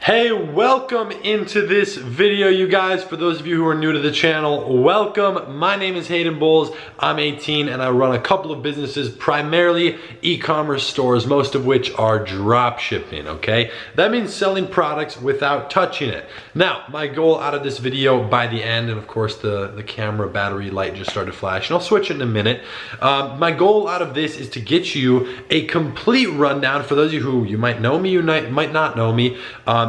Hey, welcome into this video, you guys. For those of you who are new to the channel, welcome. My name is Hayden Bowles. I'm 18 and I run a couple of businesses, primarily e-commerce stores, most of which are drop shipping, okay? That means selling products without touching it. Now, my goal out of this video by the end, and of course the camera battery light just started flashing. I'll switch it in a minute. My goal out of this is to get you a complete rundown. For those of you who you might know me, you might not know me.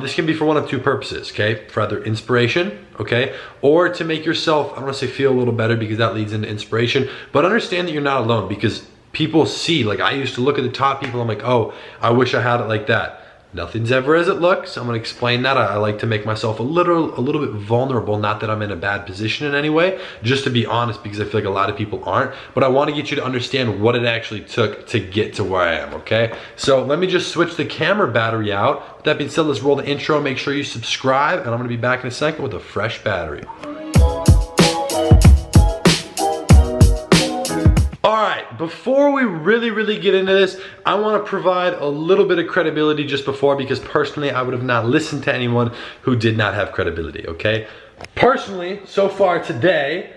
This can be for one of two purposes, okay? For either inspiration, okay? Or to make yourself, I don't wanna say feel a little better because that leads into inspiration, but understand that you're not alone, because people see, like I used to look at the top people, I'm like, oh, I wish I had it like that. Nothing's ever as it looks. I'm gonna explain that. I like to make myself a little bit vulnerable, not that I'm in a bad position in any way, just to be honest, because I feel like a lot of people aren't, but I wanna get you to understand what it actually took to get to where I am, okay? So let me just switch the camera battery out. With that being said, let's roll the intro. Make sure you subscribe, and I'm gonna be back in a second with a fresh battery. Before we really get into this, I want to provide a little bit of credibility just before, because personally I would have not listened to anyone who did not have credibility, okay? Personally, so far today,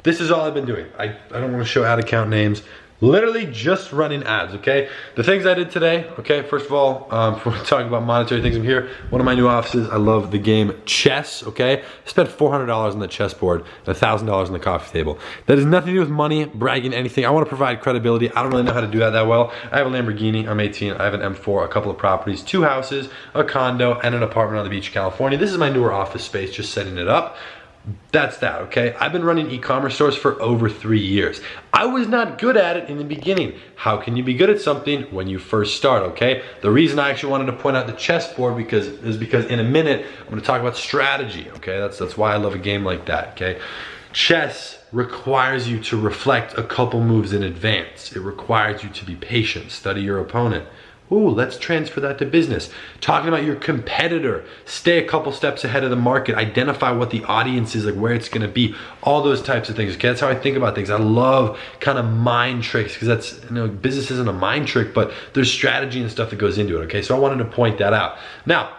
this is all I've been doing. I don't want to show ad account names. Literally just running ads, okay? The things I did today, okay, first of all, if we're talking about monetary things, I'm here, one of my new offices. I love the game chess, okay? I spent $400 on the chessboard and $1,000 on the coffee table. That has nothing to do with money, bragging, anything. I want to provide credibility. I don't really know how to do that well. I have a Lamborghini, I'm 18, I have an M4, a couple of properties, 2 houses, a condo, and an apartment on the beach, California. This is my newer office space, just setting it up. That's that, okay? I've been running e-commerce stores for over 3 years. I was not good at it in the beginning. How can you be good at something when you first start, okay? The reason I actually wanted to point out the chessboard is because in a minute, I'm gonna talk about strategy, okay? That's why I love a game like that, okay? Chess requires you to reflect a couple moves in advance. It requires you to be patient, study your opponent. Ooh, let's transfer that to business. Talking about your competitor, stay a couple steps ahead of the market, identify what the audience is, like where it's gonna be, all those types of things, okay? That's how I think about things. I love kind of mind tricks, because that's, you know, business isn't a mind trick, but there's strategy and stuff that goes into it, okay? So I wanted to point that out. Now,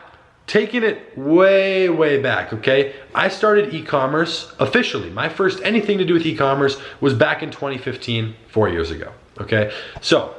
taking it way back, okay? I started e-commerce officially. My first anything to do with e-commerce was back in 2015, 4 years ago, okay? So,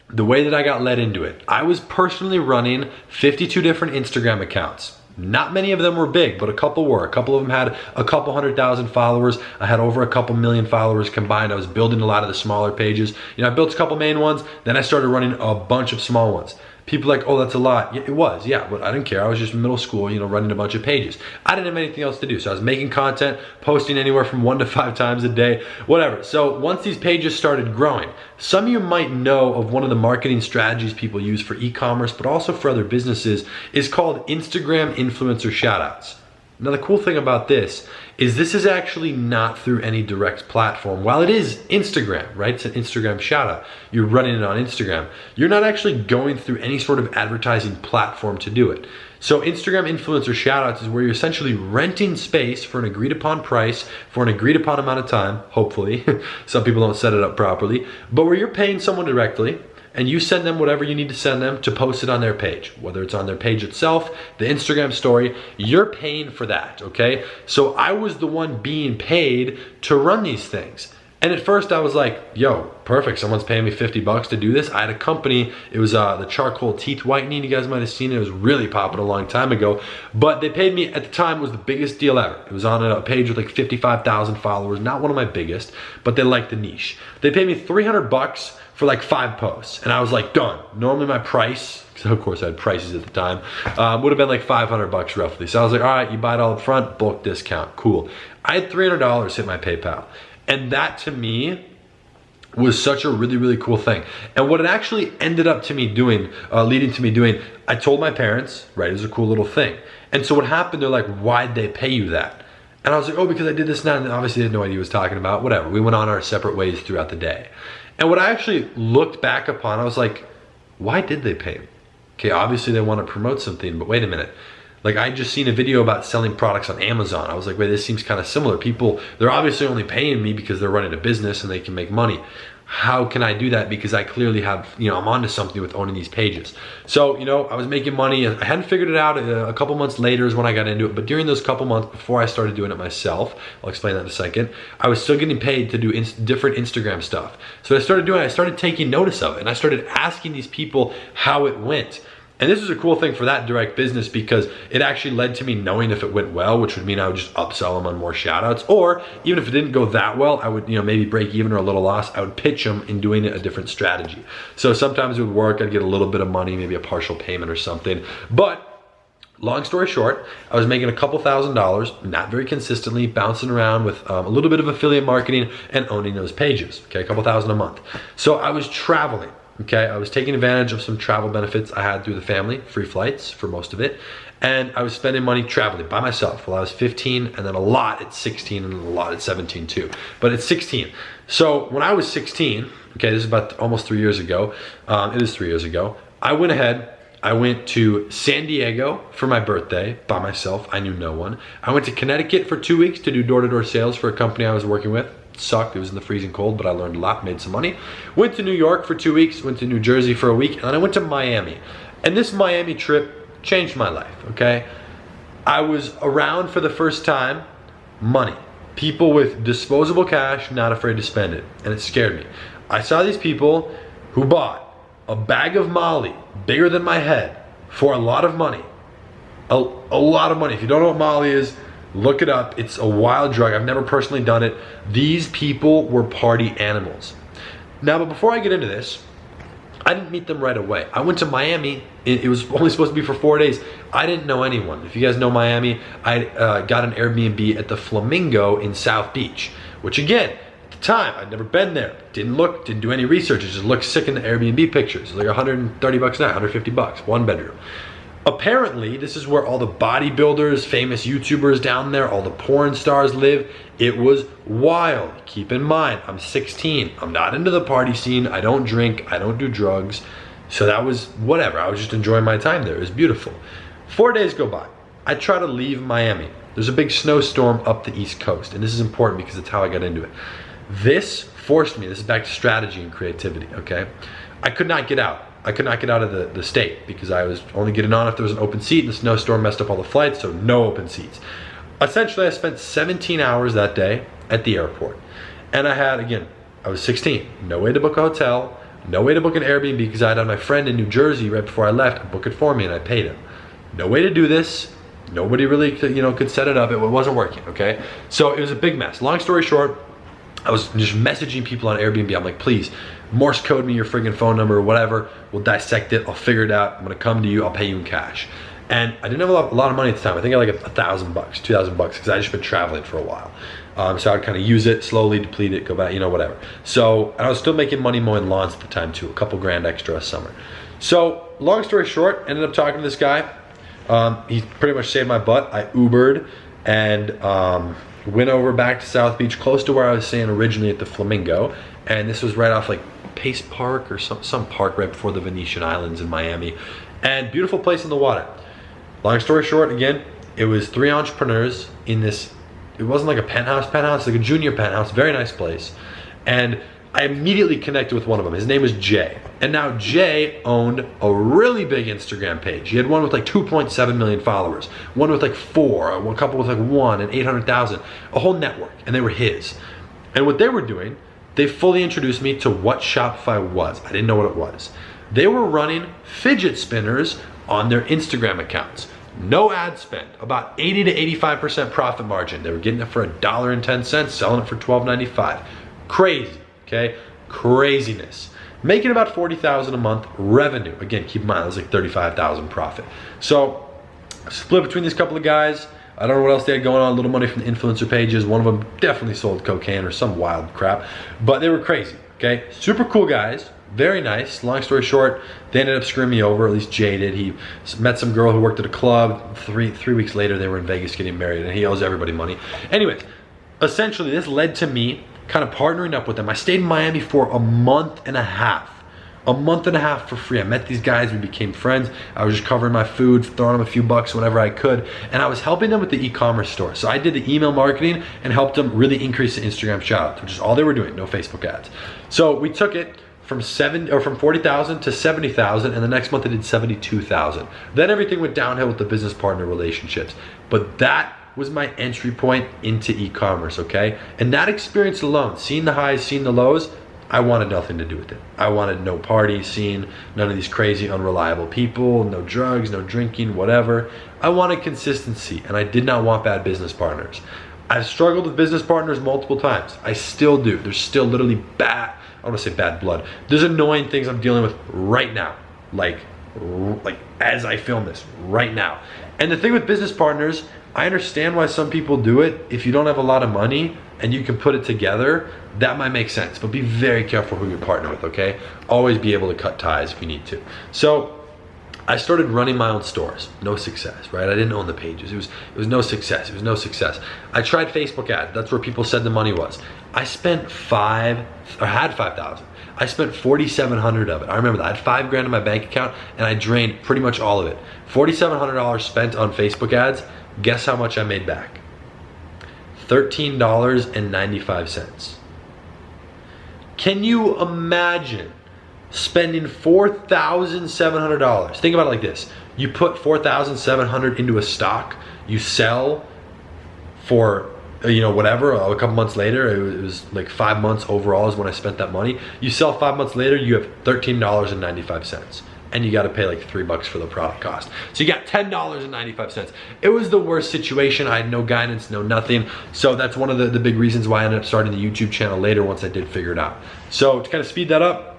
the way that I got led into it, I was personally running 52 different Instagram accounts. Not many of them were big, but a couple were. A couple of them had a couple 100,000 followers. I had over a couple million followers combined. I was building a lot of the smaller pages. You know, I built a couple main ones, then I started running a bunch of small ones. People are like, oh, that's a lot. Yeah, it was, yeah, but I didn't care. I was just in middle school, you know, running a bunch of pages. I didn't have anything else to do. So I was making content, posting anywhere from 1 to 5 times a day, whatever. So once these pages started growing, some of you might know of one of the marketing strategies people use for e-commerce, but also for other businesses, is called Instagram influencer shoutouts. Now the cool thing about this is actually not through any direct platform. While it is Instagram, right? It's an Instagram shout out. You're running it on Instagram. You're not actually going through any sort of advertising platform to do it. So Instagram influencer shout outs is where you're essentially renting space for an agreed upon price for an agreed upon amount of time, hopefully. Some people don't set it up properly, but where you're paying someone directly, and you send them whatever you need to send them to post it on their page. Whether it's on their page itself, the Instagram story, you're paying for that, okay? So I was the one being paid to run these things. And at first I was like, yo, perfect, someone's paying me 50 bucks to do this. I had a company, it was the charcoal teeth whitening, you guys might have seen it, it was really popping a long time ago, but they paid me, at the time, it was the biggest deal ever. It was on a page with like 55,000 followers, not one of my biggest, but they liked the niche. They paid me 300 bucks for like 5 posts, and I was like, done. Normally my price, because of course I had prices at the time, would have been like 500 bucks roughly. So I was like, all right, you buy it all up front, bulk discount, cool. I had $300 hit my PayPal. And that to me was such a really cool thing. And what it actually ended up to me doing, leading to me doing, I told my parents, right, it was a cool little thing. And so what happened, they're like, why'd they pay you that? And I was like, oh, because I did this now, and obviously they had no idea what he was talking about, whatever. We went on our separate ways throughout the day. And what I actually looked back upon, I was like, why did they pay me? Okay, obviously they want to promote something, but wait a minute. Like I just seen a video about selling products on Amazon. I was like, wait, this seems kind of similar. People, they're obviously only paying me because they're running a business and they can make money. how can I do that? Because I clearly have, I'm onto something with owning these pages. So, I was making money. I hadn't figured it out. A couple months later is when I got into it. But during those couple months before I started doing it myself, I'll explain that in a second, I was still getting paid to do different Instagram stuff. So what I started taking notice of it, and I started asking these people how it went. And this is a cool thing for that direct business because it actually led to me knowing if it went well, which would mean I would just upsell them on more shout outs. Or even if it didn't go that well, I would, maybe break even or a little loss. I would pitch them in doing it a different strategy. So sometimes it would work. I'd get a little bit of money, maybe a partial payment or something. But long story short, I was making a couple $1,000s, not very consistently, bouncing around with a little bit of affiliate marketing and owning those pages. Okay, a couple $1,000 a month. So I was traveling. Okay, I was taking advantage of some travel benefits I had through the family, free flights for most of it, and I was spending money traveling by myself. Well, I was 15, and then a lot at 16, and a lot at 17 too, but at 16. So when I was 16, okay, this is about almost 3 years ago, it is 3 years ago, I went ahead, I went to San Diego for my birthday by myself. I knew no one. I went to Connecticut for 2 weeks to do door-to-door sales for a company I was working with. Sucked, it was in the freezing cold, but I learned a lot, made some money. Went to New York for 2 weeks, went to New Jersey for a week, and then I went to Miami. And this Miami trip changed my life, okay? I was around for the first time, money. People with disposable cash, not afraid to spend it, and it scared me. I saw these people who bought a bag of Molly, bigger than my head, for a lot of money. A lot of money. If you don't know what Molly is, look it up. It's a wild drug. I've never personally done it. These people were party animals. Now, but before I get into this, I didn't meet them right away. I went to Miami. It was only supposed to be for 4 days. I didn't know anyone. If you guys know Miami, I got an Airbnb at the Flamingo in South Beach, which again, at the time, I'd never been there. Didn't do any research. It just looked sick in the Airbnb pictures. It was like $130 a night, $150, 1 bedroom. Apparently, this is where all the bodybuilders, famous YouTubers down there, all the porn stars live. It was wild. Keep in mind, I'm 16. I'm not into the party scene. I don't drink. I don't do drugs. So that was whatever. I was just enjoying my time there. It was beautiful. 4 days go by. I try to leave Miami. There's a big snowstorm up the East Coast. And this is important because it's how I got into it. This forced me, this is back to strategy and creativity, okay? I could not get out. I could not get out of the state because I was only getting on if there was an open seat, and the snowstorm messed up all the flights, so no open seats. Essentially, I spent 17 hours that day at the airport. And I was 16, no way to book a hotel, no way to book an Airbnb because I had my friend in New Jersey right before I left book it for me and I paid him. No way to do this. Nobody really could set it up. It wasn't working, okay? So it was a big mess. Long story short, I was just messaging people on Airbnb. I'm like, please, Morse code me your friggin' phone number or whatever. We'll dissect it. I'll figure it out. I'm gonna come to you. I'll pay you in cash. And I didn't have a lot of money at the time. I think I had like $1,000, $2,000 because I just been traveling for a while. So I'd kind of use it, slowly deplete it, go back, whatever. So and I was still making money mowing lawns at the time too, a couple grand extra a summer. So long story short, ended up talking to this guy. He pretty much saved my butt. I Ubered and went over back to South Beach, close to where I was staying originally at the Flamingo. And this was right off like Pace Park or some park right before the Venetian Islands in Miami. And beautiful place in the water. Long story short, again, it was 3 entrepreneurs in this, it wasn't like a penthouse, like a junior penthouse, very nice place. And I immediately connected with one of them. His name was Jay. And now Jay owned a really big Instagram page. He had one with like 2.7 million followers, one with like 4, a couple with like 1 and 800,000, a whole network, and they were his. And what they were doing, they fully introduced me to what Shopify was. I didn't know what it was. They were running fidget spinners on their Instagram accounts. No ad spend, about 80 to 85% profit margin. They were getting it for $1.10, selling it for $12.95. Crazy, okay? Craziness. Making about $40,000 a month revenue. Again, keep in mind, it was like $35,000 profit. So, split between these couple of guys. I don't know what else they had going on, a little money from the influencer pages. One of them definitely sold cocaine or some wild crap, but they were crazy, okay? Super cool guys, very nice. Long story short, they ended up screwing me over, at least Jay did. He met some girl who worked at a club. Three weeks later, they were in Vegas getting married, and he owes everybody money. Anyways, essentially, this led to me kind of partnering up with them. I stayed in Miami for a month and a half a month and a half for free. I met these guys, we became friends. I was just covering my food, throwing them a few bucks whenever I could, and I was helping them with the e-commerce store. So I did the email marketing and helped them really increase the Instagram shout-outs, which is all they were doing, no Facebook ads. So we took it from 40,000 to 70,000, and the next month I did 72,000. Then everything went downhill with the business partner relationships. But that was my entry point into e-commerce, okay? And that experience alone, seeing the highs, seeing the lows, I wanted nothing to do with it. I wanted no party scene, none of these crazy, unreliable people, no drugs, no drinking, whatever. I wanted consistency, and I did not want bad business partners. I've struggled with business partners multiple times. I still do. There's still literally bad, I don't want to say bad blood. There's annoying things I'm dealing with right now, like as I film this right now. And the thing with business partners, I understand why some people do it. If you don't have a lot of money and you can put it together, that might make sense, but be very careful who you partner with, okay? Always be able to cut ties if you need to. So I started running my own stores. No success, right? I didn't own the pages. It was no success. It was no success. I tried Facebook ads. That's where people said the money was. I spent had 5,000. I spent 4,700 of it. I remember that. I had $5,000 in my bank account and I drained pretty much all of it. $4,700 spent on Facebook ads. Guess how much I made back? $13.95. Can you imagine spending $4,700? Think about it like this. You put $4,700 into a stock, you sell for, whatever, a couple months later, it was like 5 months overall is when I spent that money. You sell 5 months later, you have $13.95. And you got to pay like $3 for the product cost. So you got $10.95. It was the worst situation. I had no guidance, no nothing. So that's one of the big reasons why I ended up starting the YouTube channel later once I did figure it out. So to kind of speed that up,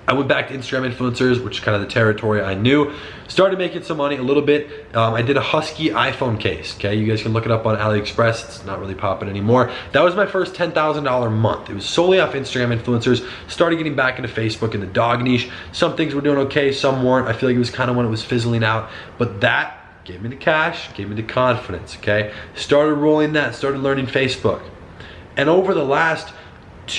I went back to Instagram influencers, which is kind of the territory I knew. Started making some money a little bit. I did a Husky iPhone case, okay? You guys can look it up on AliExpress. It's not really popping anymore. That was my first $10,000 month. It was solely off Instagram influencers. Started getting back into Facebook in the dog niche. Some things were doing okay, some weren't. I feel like it was kind of when it was fizzling out. But that gave me the cash, gave me the confidence, okay? Started rolling that, started learning Facebook. And over the last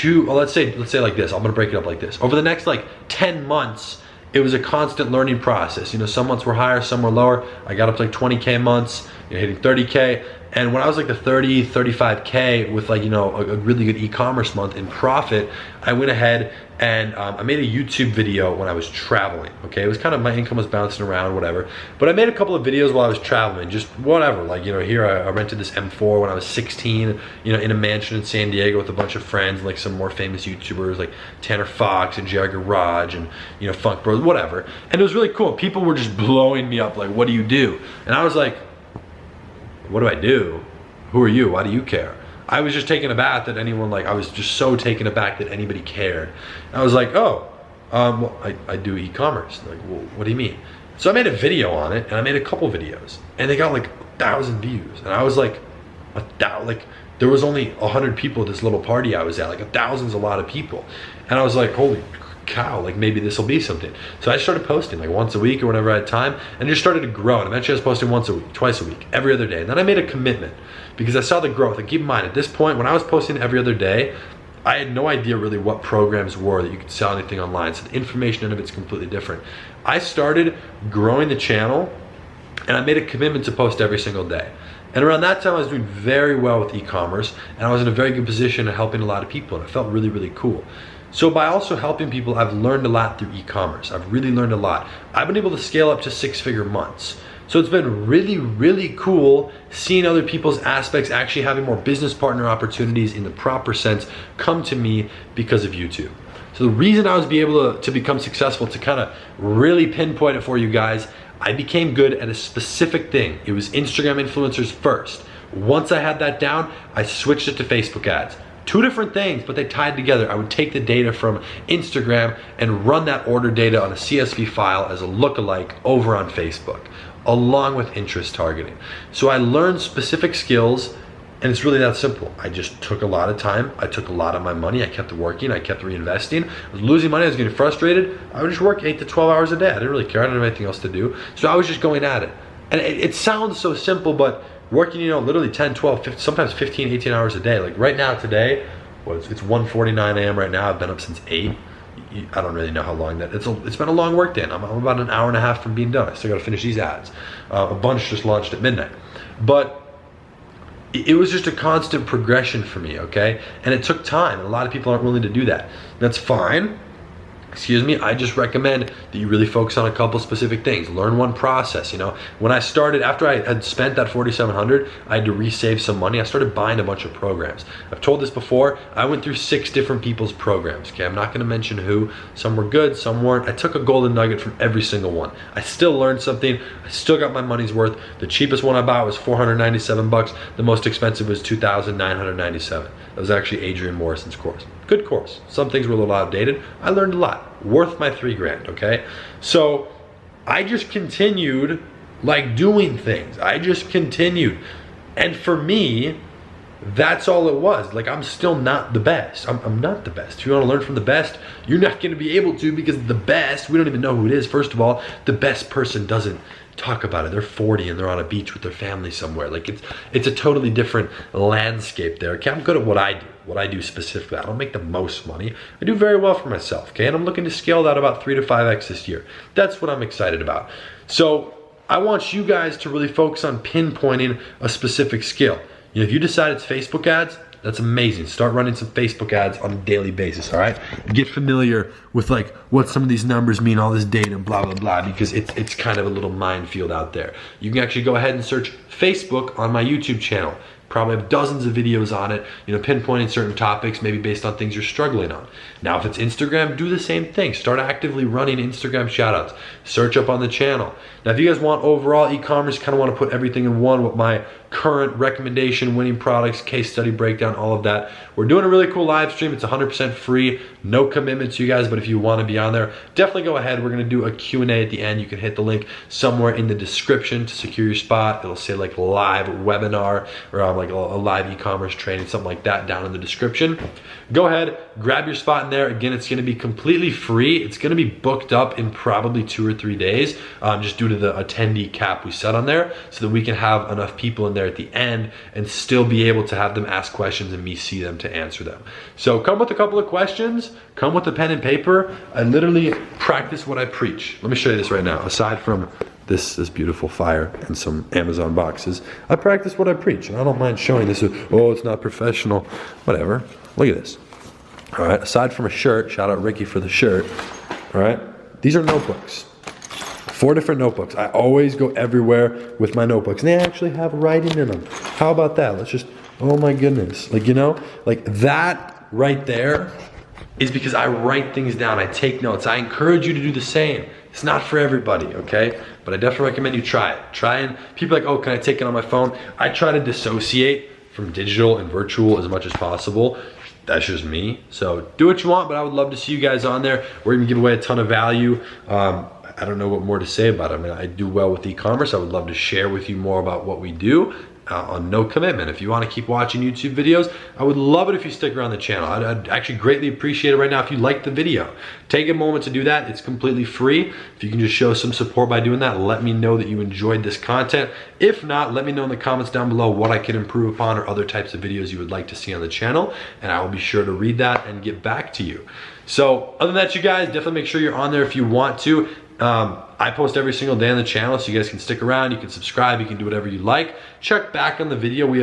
let's say like this, I'm gonna break it up like this. Over the next like 10 months, it was a constant learning process. Some months were higher, some were lower. I got up to like 20K months, hitting 30K. And when I was like the 30, 35K with like, a really good e-commerce month in profit, I went ahead and I made a YouTube video when I was traveling, okay? It was kind of, my income was bouncing around, whatever. But I made a couple of videos while I was traveling, just whatever. Like, here I rented this M4 when I was 16, in a mansion in San Diego with a bunch of friends, like some more famous YouTubers like Tanner Fox and JR Garage and, Funk Bros, whatever. And it was really cool. People were just blowing me up, like, what do you do? And I was like, what do I do? Who are you? Why do you care? I was just taken aback that anyone, I was just so taken aback that anybody cared. And I was like, oh, well, I do e-commerce. Like, well, what do you mean? So I made a video on it, and I made a couple videos, and they got like 1,000 views. And I was like, there was only 100 people at this little party I was at. Like 1,000's a lot of people. And I was like, holy cow, like maybe this will be something. So I started posting like once a week or whenever I had time, and just started to grow. And eventually I was posting once a week, twice a week, every other day. And then I made a commitment because I saw the growth. And keep in mind, at this point, when I was posting every other day, I had no idea really what programs were that you could sell anything online. So the information of it's completely different. I started growing the channel, and I made a commitment to post every single day. And around that time, I was doing very well with e-commerce, and I was in a very good position of helping a lot of people, and it felt really, really cool. So by also helping people, I've learned a lot through e-commerce. I've really learned a lot. I've been able to scale up to 6-figure months. So it's been really, really cool seeing other people's aspects actually having more business partner opportunities in the proper sense come to me because of YouTube. So the reason I was able to become successful, to kind of really pinpoint it for you guys, I became good at a specific thing. It was Instagram influencers first. Once I had that down, I switched it to Facebook ads. Two different things, but they tied together. I would take the data from Instagram and run that order data on a CSV file as a lookalike over on Facebook, along with interest targeting. So I learned specific skills, and it's really that simple. I just took a lot of time. I took a lot of my money. I kept working. I kept reinvesting. I was losing money. I was getting frustrated. I would just work 8 to 12 hours a day. I didn't really care. I didn't have anything else to do. So I was just going at it. And it sounds so simple, but working, literally 10, 12, 15, sometimes 15, 18 hours a day. Like right now, today, it's 1:49 a.m. right now. I've been up since 8. I don't really know how long that, it's been a long work day. I'm about an hour and a half from being done. I still gotta finish these ads. A bunch just launched at midnight. But it was just a constant progression for me, okay? And it took time. A lot of people aren't willing to do that. That's fine. Excuse me, I just recommend that you really focus on a couple specific things. Learn one process, you know. When I started, after I had spent that $4,700, I had to resave some money. I started buying a bunch of programs. I've told this before, I went through 6 different people's programs, okay? I'm not gonna mention who. Some were good, some weren't. I took a golden nugget from every single one. I still learned something. I still got my money's worth. The cheapest one I bought was $497. The most expensive was $2,997. That was actually Adrian Morrison's course. Good course. Some things were a little outdated. I learned a lot. Worth my $3,000, okay? So I just continued like doing things. I just continued. And for me, that's all it was. Like, I'm still not the best. I'm not the best. If you want to learn from the best, you're not going to be able to, because the best, we don't even know who it is. First of all, the best person doesn't talk about it. They're 40 and they're on a beach with their family somewhere. Like, it's a totally different landscape there. Okay, I'm good at what I do specifically. I don't make the most money. I do very well for myself, okay? And I'm looking to scale that about 3 to 5x this year. That's what I'm excited about. So I want you guys to really focus on pinpointing a specific skill. You know, if you decide it's Facebook ads, that's amazing. Start running some Facebook ads on a daily basis, all right? Get familiar with like what some of these numbers mean, all this data and blah, blah, blah, because it's kind of a little minefield out there. You can actually go ahead and search Facebook on my YouTube channel. Probably have dozens of videos on it, you know, pinpointing certain topics, maybe based on things you're struggling on. Now, if it's Instagram, do the same thing. Start actively running Instagram shoutouts. Search up on the channel. Now, if you guys want overall e-commerce, kind of want to put everything in one with my current recommendation, winning products, case study breakdown, all of that, we're doing a really cool live stream. It's 100% free, no commitment to you guys, but if you want to be on there, definitely go ahead. We're going to do a Q&A at the end. You can hit the link somewhere in the description to secure your spot. It'll say like live webinar, or like a live e-commerce training, something like that, down in the description. Go ahead, grab your spot in there. Again, it's going to be completely free. It's going to be booked up in probably 2 or 3 days, just due to the attendee cap we set on there, so that we can have enough people in there at the end and still be able to have them ask questions and me see them to answer them. So come with a couple of questions, come with a pen and paper. I literally practice what I preach. Let me show you this right now. Aside from this beautiful fire and some Amazon boxes, I practice what I preach, and I don't mind showing this. Oh, it's not professional, whatever. Look at this. All right, aside from a shirt, shout out Ricky for the shirt. All right, these are notebooks. 4 different notebooks. I always go everywhere with my notebooks, and they actually have writing in them. How about that? Let's just, oh my goodness. Like, you know, like that right there is because I write things down. I take notes. I encourage you to do the same. It's not for everybody, okay? But I definitely recommend you try it. Try, and people are like, oh, can I take it on my phone? I try to dissociate from digital and virtual as much as possible. That's just me. So do what you want, but I would love to see you guys on there. We're gonna give away a ton of value. I don't know what more to say about it. I mean, I do well with e-commerce. I would love to share with you more about what we do on no commitment. If you want to keep watching YouTube videos, I would love it if you stick around the channel. I'd actually greatly appreciate it right now if you like the video. Take a moment to do that. It's completely free. If you can just show some support by doing that, let me know that you enjoyed this content. If not, let me know in the comments down below what I can improve upon or other types of videos you would like to see on the channel, and I will be sure to read that and get back to you. So other than that, you guys, definitely make sure you're on there if you want to. I post every single day on the channel, so you guys can stick around, you can subscribe, you can do whatever you like. Check back on the video,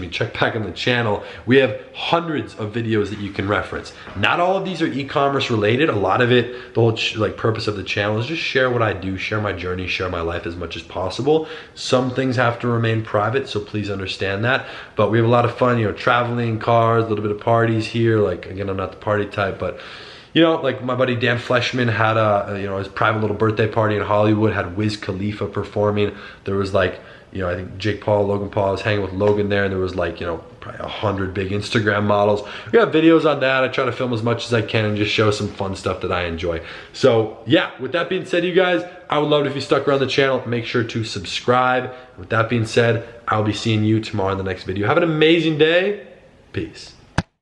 check back on the channel. We have hundreds of videos that you can reference. Not all of these are e-commerce related. A lot of it, the whole purpose of the channel is just share what I do, share my journey, share my life as much as possible. Some things have to remain private, so please understand that. But we have a lot of fun, you know, traveling, cars, a little bit of parties here. Like, again, I'm not the party type, but you know, like my buddy Dan Fleshman had his private little birthday party in Hollywood, had Wiz Khalifa performing. There was like, you know, I think Jake Paul, Logan Paul, I was hanging with Logan there, and there was like, you know, probably 100 big Instagram models. We got videos on that. I try to film as much as I can and just show some fun stuff that I enjoy. So yeah, with that being said, you guys, I would love it if you stuck around the channel. Make sure to subscribe. With that being said, I'll be seeing you tomorrow in the next video. Have an amazing day. Peace.